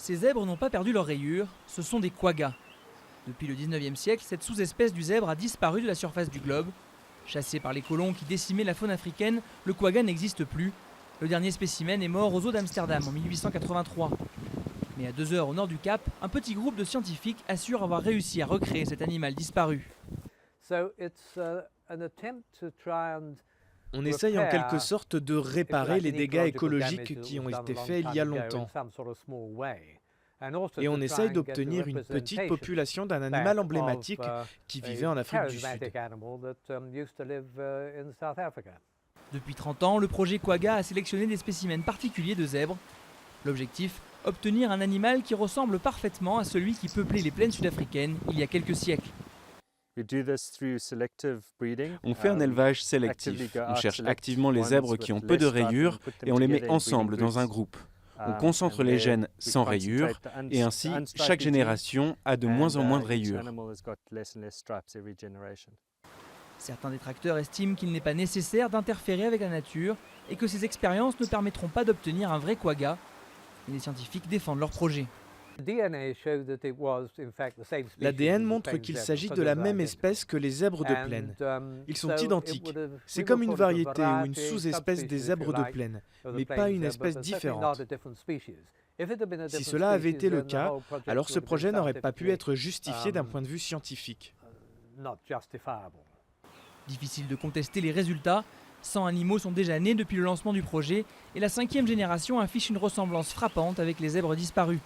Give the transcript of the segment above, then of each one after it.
Ces zèbres n'ont pas perdu leur rayure, ce sont des quaggas. Depuis le 19e siècle, cette sous-espèce du zèbre a disparu de la surface du globe. Chassé par les colons qui décimaient la faune africaine, le quagga n'existe plus. Le dernier spécimen est mort aux eaux d'Amsterdam en 1883. Mais à 2 heures au nord du Cap, un petit groupe de scientifiques assure avoir réussi à recréer cet animal disparu. On essaye en quelque sorte de réparer les dégâts écologiques qui ont été faits il y a longtemps. Et on essaye d'obtenir une petite population d'un animal emblématique qui vivait en Afrique du Sud. Depuis 30 ans, le projet Quagga a sélectionné des spécimens particuliers de zèbres. L'objectif, obtenir un animal qui ressemble parfaitement à celui qui peuplait les plaines sud-africaines il y a quelques siècles. On fait un élevage sélectif. On cherche activement les zèbres qui ont peu de rayures et on les met ensemble dans un groupe. On concentre les gènes sans rayures et ainsi chaque génération a de moins en moins de rayures. Certains détracteurs estiment qu'il n'est pas nécessaire d'interférer avec la nature et que ces expériences ne permettront pas d'obtenir un vrai quagga. Mais les scientifiques défendent leur projet. L'ADN montre qu'il s'agit de la même espèce que les zèbres de plaine. Ils sont identiques. C'est comme une variété ou une sous-espèce des zèbres de plaine, mais pas une espèce différente. Si cela avait été le cas, alors ce projet n'aurait pas pu être justifié d'un point de vue scientifique. Difficile de contester les résultats. 100 animaux sont déjà nés depuis le lancement du projet et la 5e génération affiche une ressemblance frappante avec les zèbres disparus.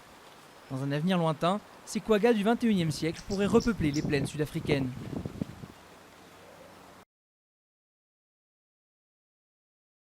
Dans un avenir lointain, ces quaggas du 21e siècle pourraient repeupler les plaines sud-africaines.